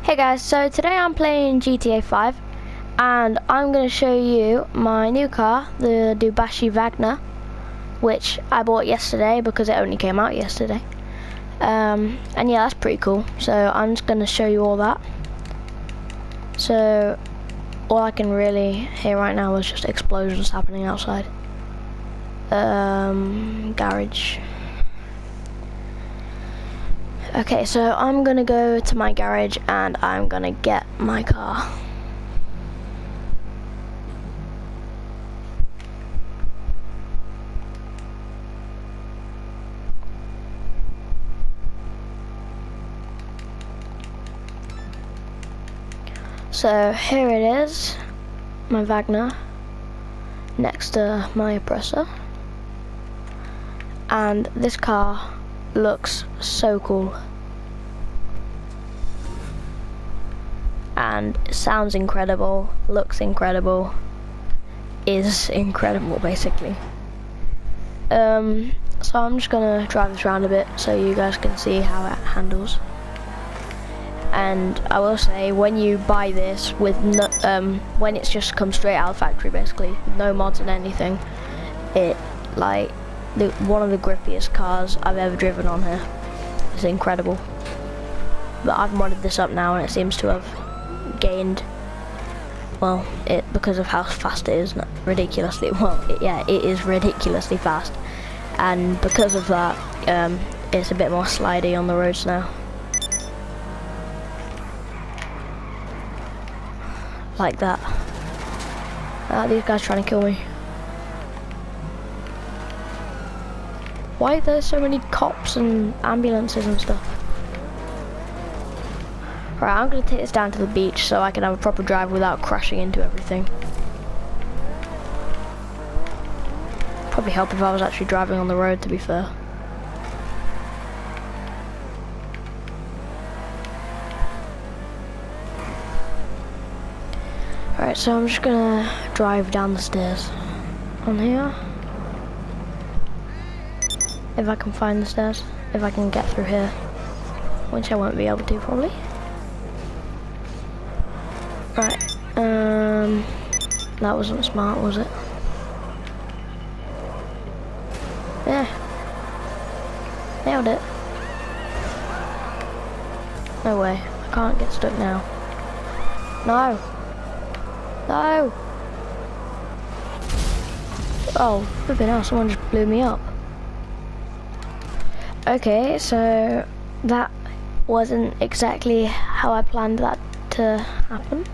Hey guys, so today I'm playing GTA 5 and I'm going to show you my new car, the Dewbauchee Vagner, which I bought yesterday because it only came out yesterday. And yeah, that's pretty cool. So I'm just going to show you all that. So all I can really hear right now is just explosions happening outside. Garage. Okay, so I'm gonna go to my garage and I'm gonna get my car. So here it is, my Vagner, next to my oppressor. And this car looks so cool. And it sounds incredible, looks incredible, is incredible basically. So I'm just gonna drive this around a bit so you guys can see how it handles. And I will say, when you buy this with no, when it's just come straight out of the factory basically, no mods and anything, it like one of the grippiest cars I've ever driven on here. It's incredible. But I've modded this up now and it seems to have gained, well, because of how fast it is, ridiculously, it is ridiculously fast. And because of that, it's a bit more slidey on the roads now. Like that. These guys trying to kill me. Why are there so many cops and ambulances and stuff? Right, I'm gonna take this down to the beach so I can have a proper drive without crashing into everything. Probably help if I was actually driving on the road, to be fair. Alright, so I'm just gonna drive down the stairs on here. If I can find the stairs, if I can get through here, which I won't be able to probably. Right, that wasn't smart, was it? Yeah, nailed it. No way, I can't get stuck now. No! No! Oh, flipping hell, someone just blew me up. Okay, so that wasn't exactly how I planned that to happen.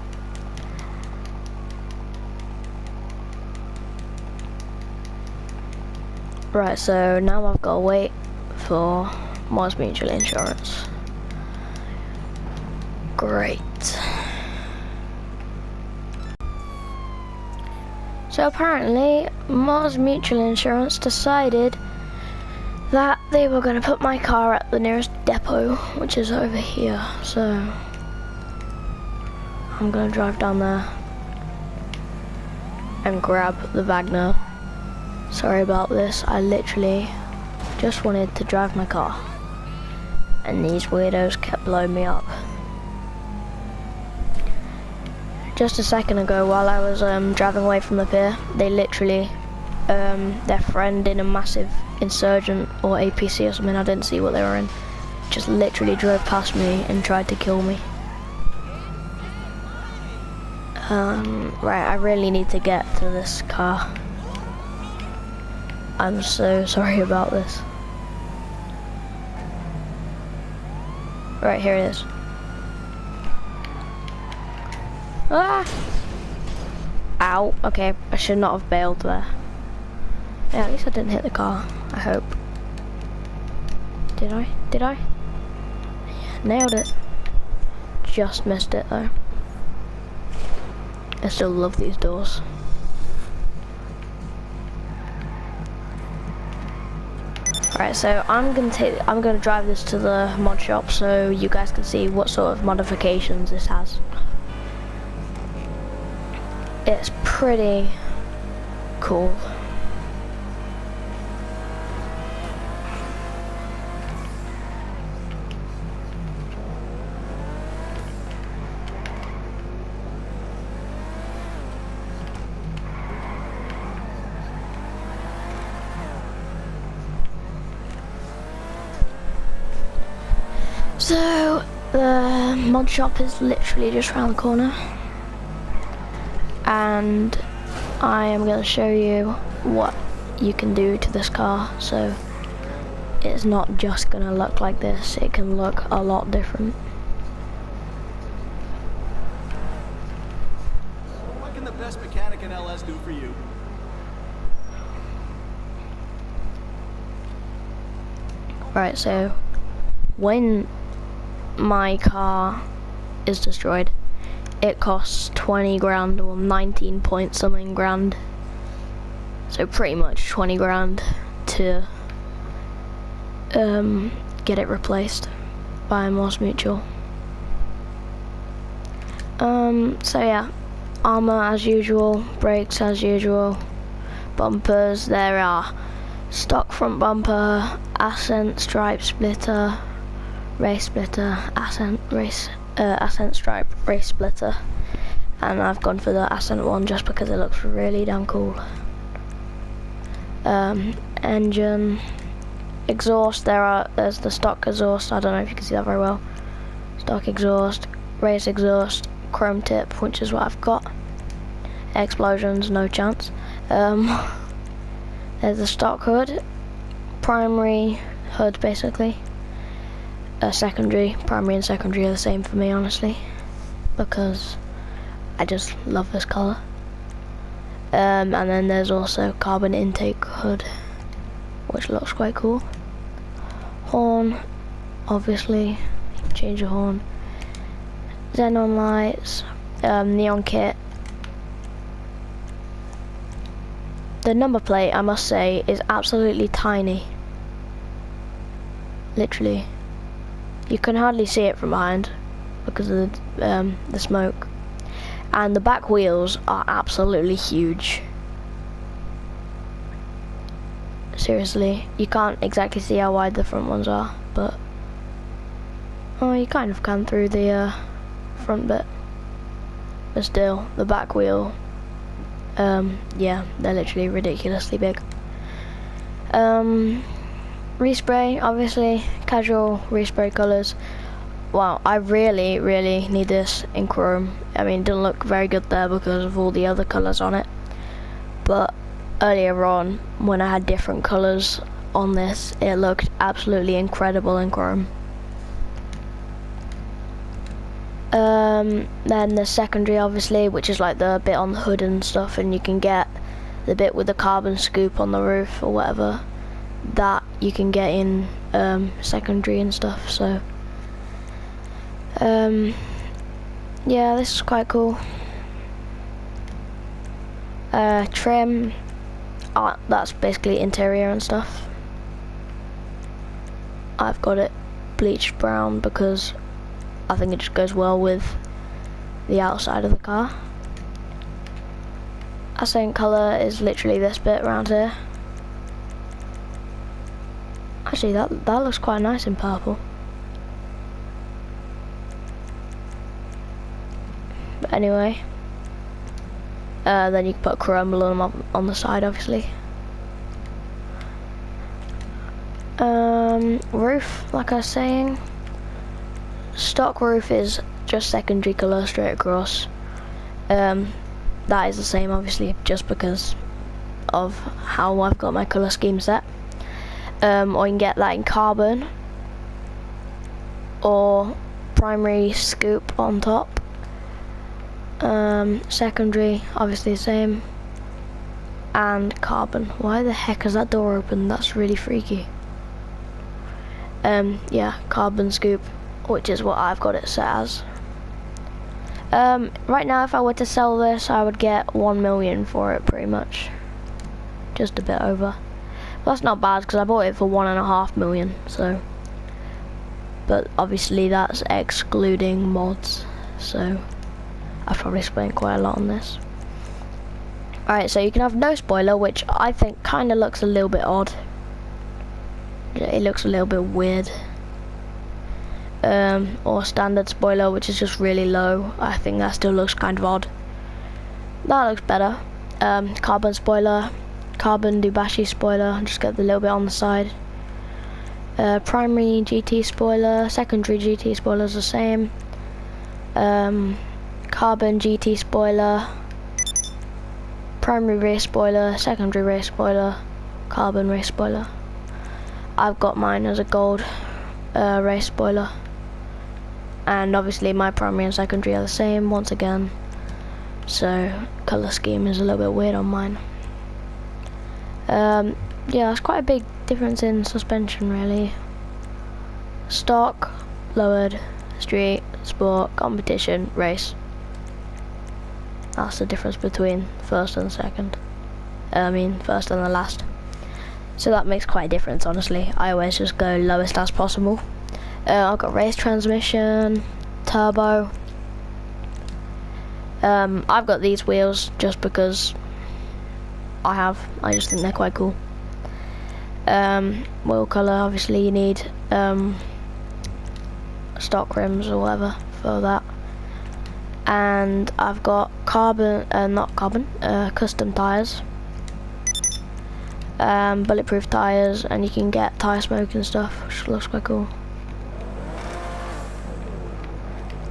Right, so now I've got to wait for Mars Mutual Insurance. Great. So apparently Mars Mutual Insurance decided that they were going to put my car at the nearest depot, which is over here, so I'm going to drive down there and grab the Vagner. Sorry about this, I literally just wanted to drive my car and these weirdos kept blowing me up. Just a second ago, while I was driving away from the pier, they literally, their friend in a massive insurgent or APC or something, I didn't see what they were in, just literally drove past me and tried to kill me. Right, I really need to get to this car. I'm so sorry about this. Right, here it is. Ah! Ow, okay, I should not have bailed there. Yeah, at least I didn't hit the car, I hope. Did I? Did I? Yeah, nailed it. Just missed it though. I still love these doors. Alright, so I'm gonna drive this to the mod shop so you guys can see what sort of modifications this has. It's pretty cool. So the mod shop is literally just around the corner, and I am going to show you what you can do to this car. So it's not just going to look like this, it can look a lot different. What can the best mechanic in LS do for you? Right, so when my car is destroyed, it costs 20 grand or 19 point something grand. So pretty much 20 grand to get it replaced by Morse Mutual. So yeah, armor as usual, brakes as usual, bumpers, there are stock front bumper, accent stripe splitter, race splitter, accent stripe race splitter, and I've gone for the accent one just because it looks really damn cool. Engine, exhaust, there's the stock exhaust, I don't know if you can see that very well. Stock exhaust, race exhaust, chrome tip, which is what I've got. Explosions, no chance. There's the stock hood, primary hood basically. Secondary, primary and secondary are the same for me honestly, because I just love this colour. And then there's also carbon intake hood, which looks quite cool. Horn, obviously, change the horn. Xenon lights, neon kit. The number plate, I must say, is absolutely tiny. Literally. You can hardly see it from behind because of the smoke. And the back wheels are absolutely huge. Seriously, you can't exactly see how wide the front ones are, but oh, you kind of can through the front bit. But still, the back wheel, yeah, they're literally ridiculously big. Respray, obviously, casual respray colours. Wow, I really need this in chrome. I mean, it doesn't look very good there because of all the other colours on it. But earlier on, when I had different colours on this, it looked absolutely incredible in chrome. Then the secondary, obviously, which is like the bit on the hood and stuff, and you can get the bit with the carbon scoop on the roof or whatever. That you can get in secondary and stuff, so yeah, this is quite cool. Trim, that's basically interior and stuff. I've got it bleached brown because I think it just goes well with the outside of the car. Accent colour is literally this bit around here. Actually, that looks quite nice in purple. But anyway, then you can put chrome balloon on the side, obviously. Roof, like I was saying, stock roof is just secondary colour straight across. That is the same, obviously, just because of how I've got my colour scheme set. Or you can get that in carbon or primary scoop on top. Secondary, obviously the same, and carbon. Why the heck is that door open? That's really freaky. Yeah, carbon scoop, which is what I've got it set as. Right now, if I were to sell this, I would get 1 million for it, pretty much. Just a bit over. Well, that's not bad because I bought it for 1.5 million, so. But obviously that's excluding mods, so I've probably spent quite a lot on this. Alright, so you can have no spoiler, which I think kind of looks a little bit odd. It looks a little bit weird. Or standard spoiler, which is just really low. I think that still looks kind of odd. That looks better. Carbon spoiler, carbon Dewbauchee spoiler, just get the little bit on the side. Primary GT spoiler, secondary GT spoiler is the same. Carbon GT spoiler, primary rear spoiler, secondary rear spoiler, carbon rear spoiler. I've got mine as a gold race spoiler, and obviously my primary and secondary are the same once again, so colour scheme is a little bit weird on mine. Yeah, it's quite a big difference in suspension really. Stock, lowered, street, sport, competition, race. That's the difference between first and second. First and the last. So that makes quite a difference, honestly. I always just go lowest as possible. I've got race transmission, turbo. I've got these wheels just because I just think they're quite cool. Wheel colour, obviously you need stock rims or whatever for that. And I've got custom tyres. Bulletproof tyres, and you can get tyre smoke and stuff, which looks quite cool.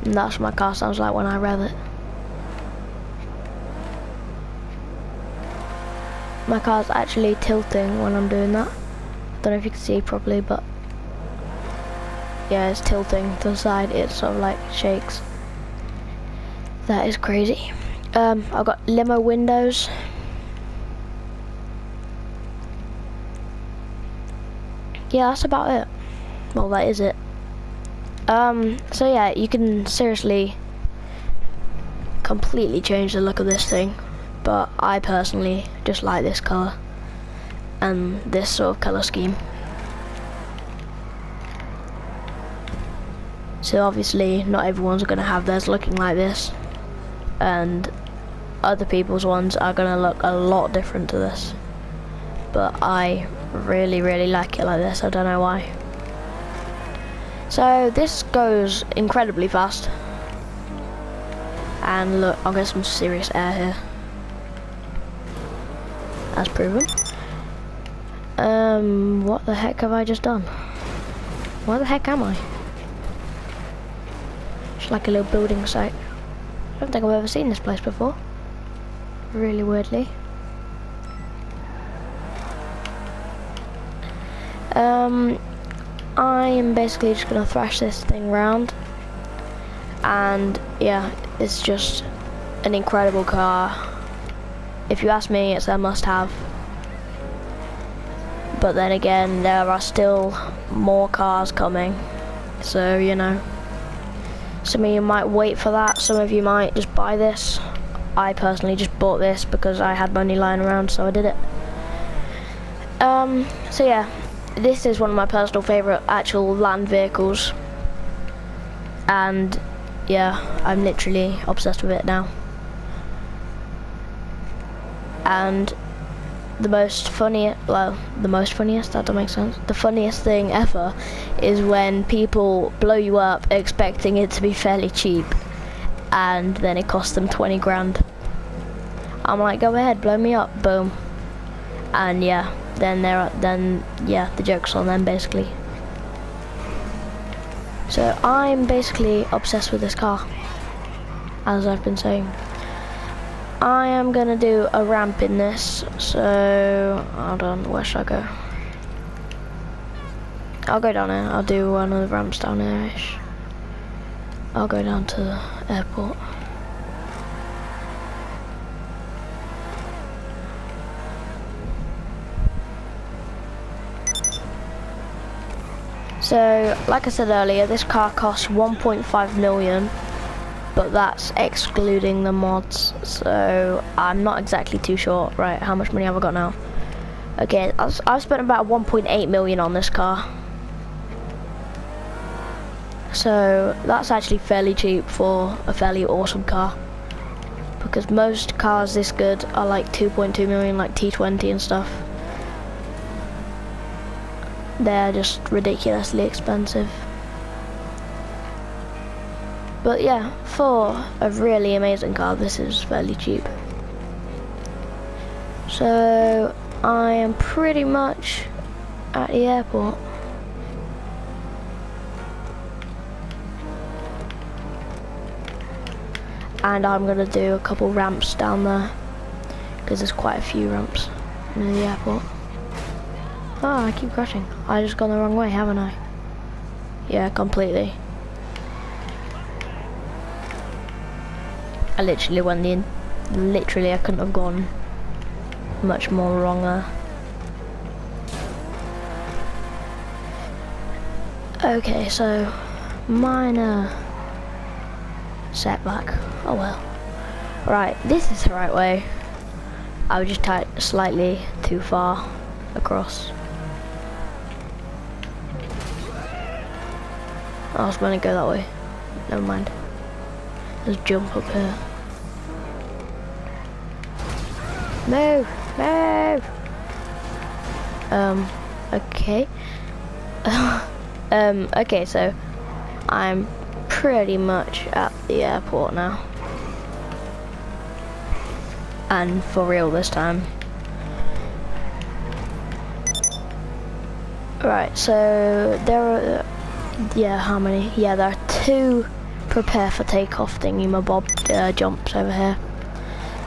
And that's what my car sounds like when I rev it. My car's actually tilting when I'm doing that. I don't know if you can see properly, but yeah, it's tilting to the side. It sort of like shakes. That is crazy. I've got limo windows. Yeah, that's about it. Well, that is it. So yeah, you can seriously completely change the look of this thing, but I personally just like this colour and this sort of colour scheme. So obviously not everyone's going to have theirs looking like this, and other people's ones are going to look a lot different to this, but I really like it like this. I don't know why. So this goes incredibly fast, and look, I'll get some serious air here, as proven. What the heck have I just done? Where the heck am I? It's like a little building site. I don't think I've ever seen this place before. Really weirdly. I am basically just gonna thrash this thing round, and yeah, it's just an incredible car. If you ask me, it's a must-have. But then again, there are still more cars coming, so you know, some of you might wait for that, some of you might just buy this. I personally just bought this because I had money lying around, so I did it. So yeah, this is one of my personal favourite actual land vehicles, and yeah, I'm literally obsessed with it now. And the funniest, that don't make sense. The funniest thing ever is when people blow you up expecting it to be fairly cheap, and then it costs them 20 grand. I'm like, go ahead, blow me up, boom. And yeah, then the joke's on them basically. So I'm basically obsessed with this car, as I've been saying. I am gonna do a ramp in this, so hold on, where should I go? I'll go down here. I'll do one of the ramps down here-ish. I'll go down to the airport. So, like I said earlier, this car costs 1.5 million, but that's excluding the mods, so I'm not exactly too sure. Right, how much money have I got now? Okay, I've spent about 1.8 million on this car. So that's actually fairly cheap for a fairly awesome car, because most cars this good are like 2.2 million, like T20 and stuff. They're just ridiculously expensive. But yeah, for a really amazing car, this is fairly cheap. So I am pretty much at the airport. and I'm gonna do a couple ramps down there because there's quite a few ramps near the airport. Oh, I keep crashing. I just gone the wrong way, haven't I? Yeah, completely. I literally went literally I couldn't have gone much more wrong there. Okay, so minor setback. Oh well. Right, this is the right way. I was just slightly too far across. I was going to go that way. Never mind. Let's jump up here. Move! Move! Okay. Okay, so I'm pretty much at the airport now. And for real this time. Right, so there are, yeah, how many? Yeah, there are 2 prepare for takeoff thingy-mabob jumps over here.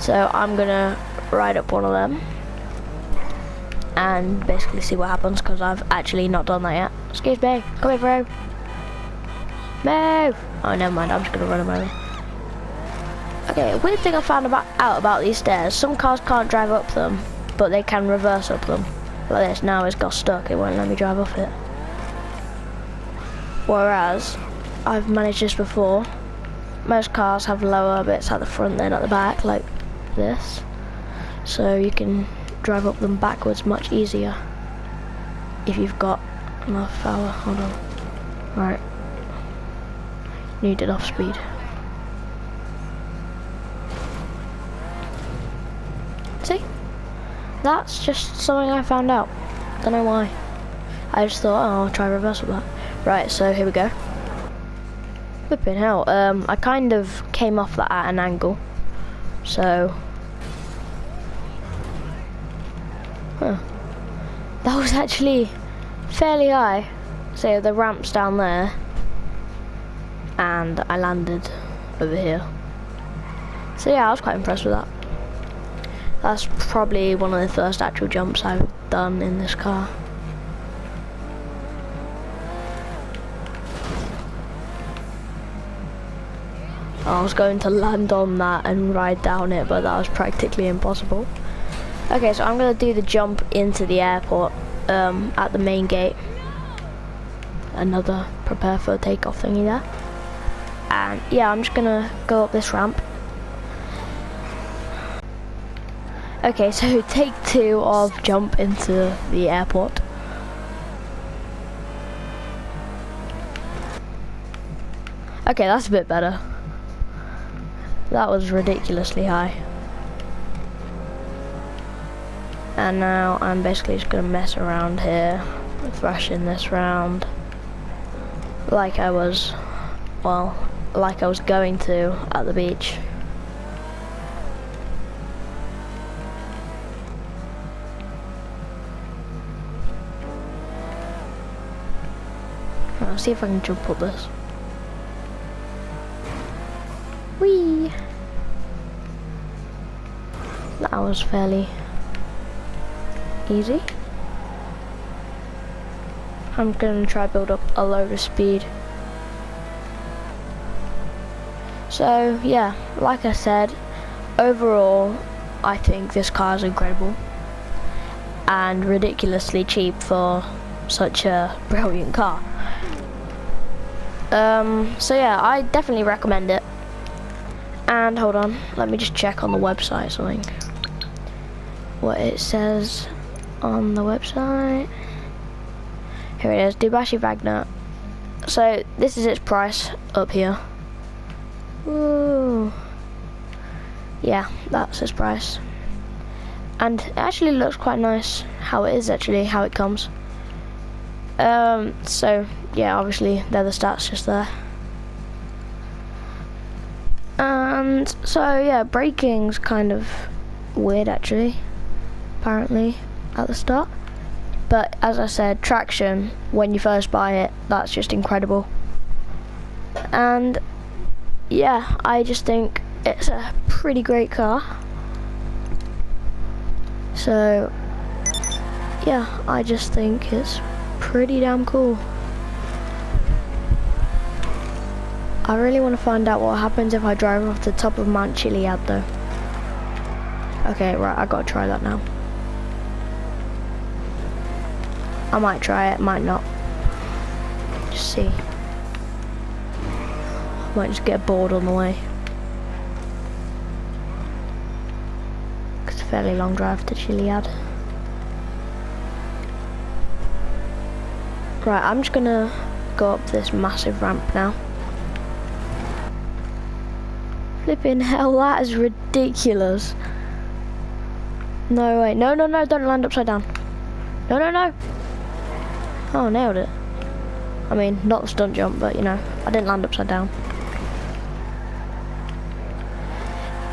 So I'm gonna ride up one of them and basically see what happens, because I've actually not done that yet. Excuse me, come here, bro. Move! Oh, never mind, I'm just gonna run him over. Okay, a weird thing I found out about these stairs, some cars can't drive up them, but they can reverse up them. Like this, now it's got stuck, it won't let me drive off it. Whereas, I've managed this before, most cars have lower bits at the front than at the back, like this. So you can drive up them backwards much easier if you've got enough power. Hold on. Right. Need enough speed. See? That's just something I found out. Don't know why. I just thought, oh, I'll try reverse with that. Right, so here we go. Flipping hell. I kind of came off that at an angle. So. Huh. That was actually fairly high. So the ramp's down there. And I landed over here. So yeah, I was quite impressed with that. That's probably one of the first actual jumps I've done in this car. I was going to land on that and ride down it, but that was practically impossible. Okay, so I'm going to do the jump into the airport at the main gate. Another prepare for takeoff thingy there. And yeah, I'm just going to go up this ramp. Okay, so take 2 of jump into the airport. Okay, that's a bit better. That was ridiculously high. And now I'm basically just gonna mess around here, thrashing this round like I was, well, like I was going to at the beach. I'll see if I can jump up this. Whee! That was fairly easy. I'm gonna try build up a load of speed. So yeah, like I said, overall I think this car is incredible and ridiculously cheap for such a brilliant car. So yeah, I definitely recommend it. And hold on, let me just check on the website something. What it says on the website. Here it is, Dewbauchee Vagner. So this is its price up here. Ooh. Yeah, that's its price. And it actually looks quite nice how it is actually, how it comes. So yeah, obviously they're the stats just there. And so yeah, braking's kind of weird actually, apparently at the start. But as I said, traction when you first buy it, that's just incredible. And yeah, I just think It's a pretty great car. So, yeah, I just think it's pretty damn cool. I really want to find out what happens if I drive off the top of Mount Chiliad though. Okay, right, I gotta try that now. I might try it, might not. Just see. Might just get bored on the way. It's a fairly long drive to Chiliad. Right, I'm just gonna go up this massive ramp now. Flipping hell, that is ridiculous. No way, no, don't land upside down. No. Oh, nailed it. I mean, not the stunt jump, but you know, I didn't land upside down.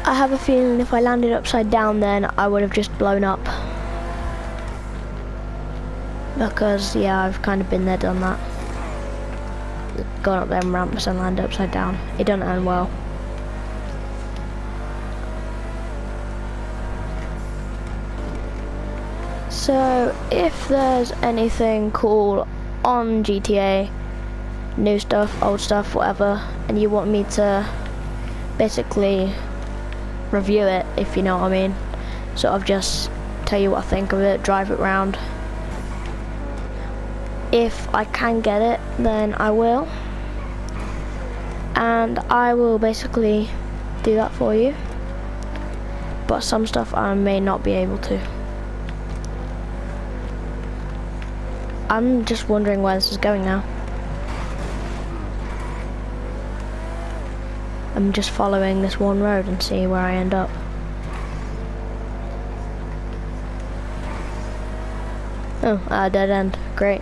I have a feeling if I landed upside down then I would have just blown up. Because, yeah, I've kind of been there, done that. Gone up them ramps and landed upside down. It doesn't end well. So, if there's anything cool on GTA, new stuff, old stuff, whatever, and you want me to basically review it, if you know what I mean, sort of just tell you what I think of it, drive it round. If I can get it, then I will, and I will basically do that for you, but some stuff I may not be able to. I'm just wondering where this is going now. I'm just following this one road and see where I end up. Oh, a dead end. Great.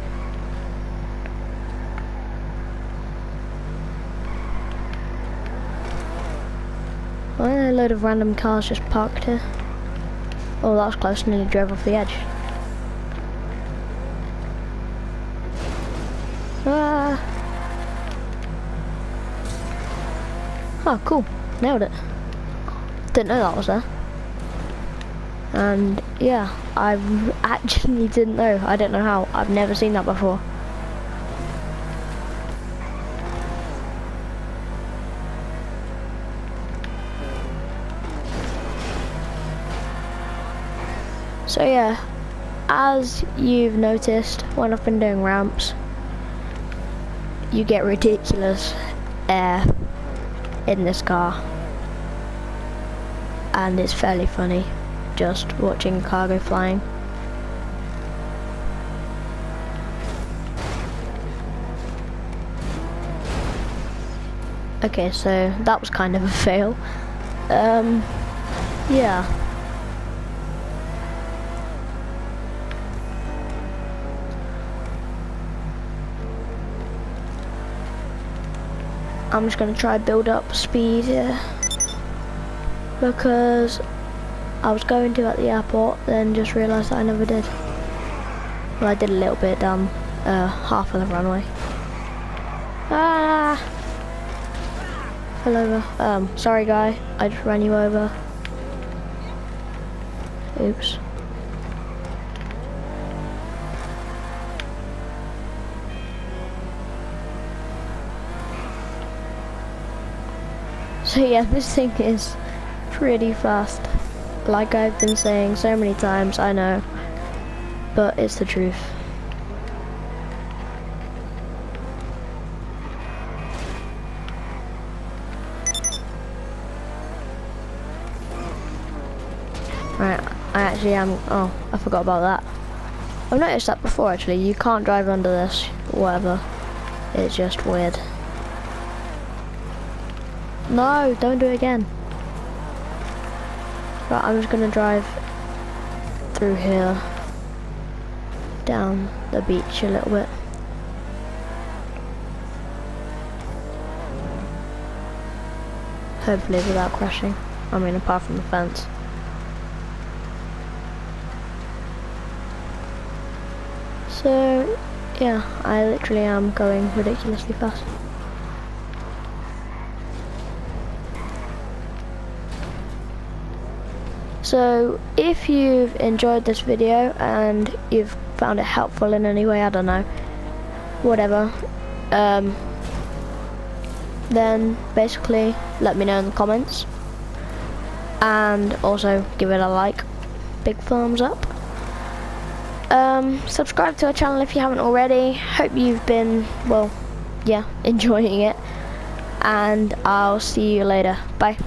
Why are there a load of random cars just parked here? Oh, that was close, nearly drove off the edge. Ah. Oh, cool. Nailed it. Didn't know that was there. And yeah, I actually didn't know. I don't know how. I've never seen that before. So yeah, as you've noticed when I've been doing ramps, you get ridiculous air in this car, and it's fairly funny just watching a car go flying. Okay, so that was kind of a fail. Yeah. I'm just gonna try build up speed here, because I was going to at the airport, then just realised that I never did. Well, I did a little bit down half of the runway. Ah! Fell over. Sorry guy, I just ran you over. Oops. So yeah, this thing is pretty fast. Like I've been saying so many times, I know, but it's the truth. Right, I actually am, oh, I forgot about that. I've noticed that before actually, you can't drive under this, whatever. It's just weird. No, don't do it again. Right, I'm just gonna drive through here, down the beach a little bit. Hopefully without crashing. I mean, apart from the fence. So, yeah, I literally am going ridiculously fast. So if you've enjoyed this video and you've found it helpful in any way, I don't know, whatever, then basically let me know in the comments, and also give it a like, big thumbs up. Subscribe to our channel if you haven't already. Hope you've been, well, yeah, enjoying it, and I'll see you later. Bye.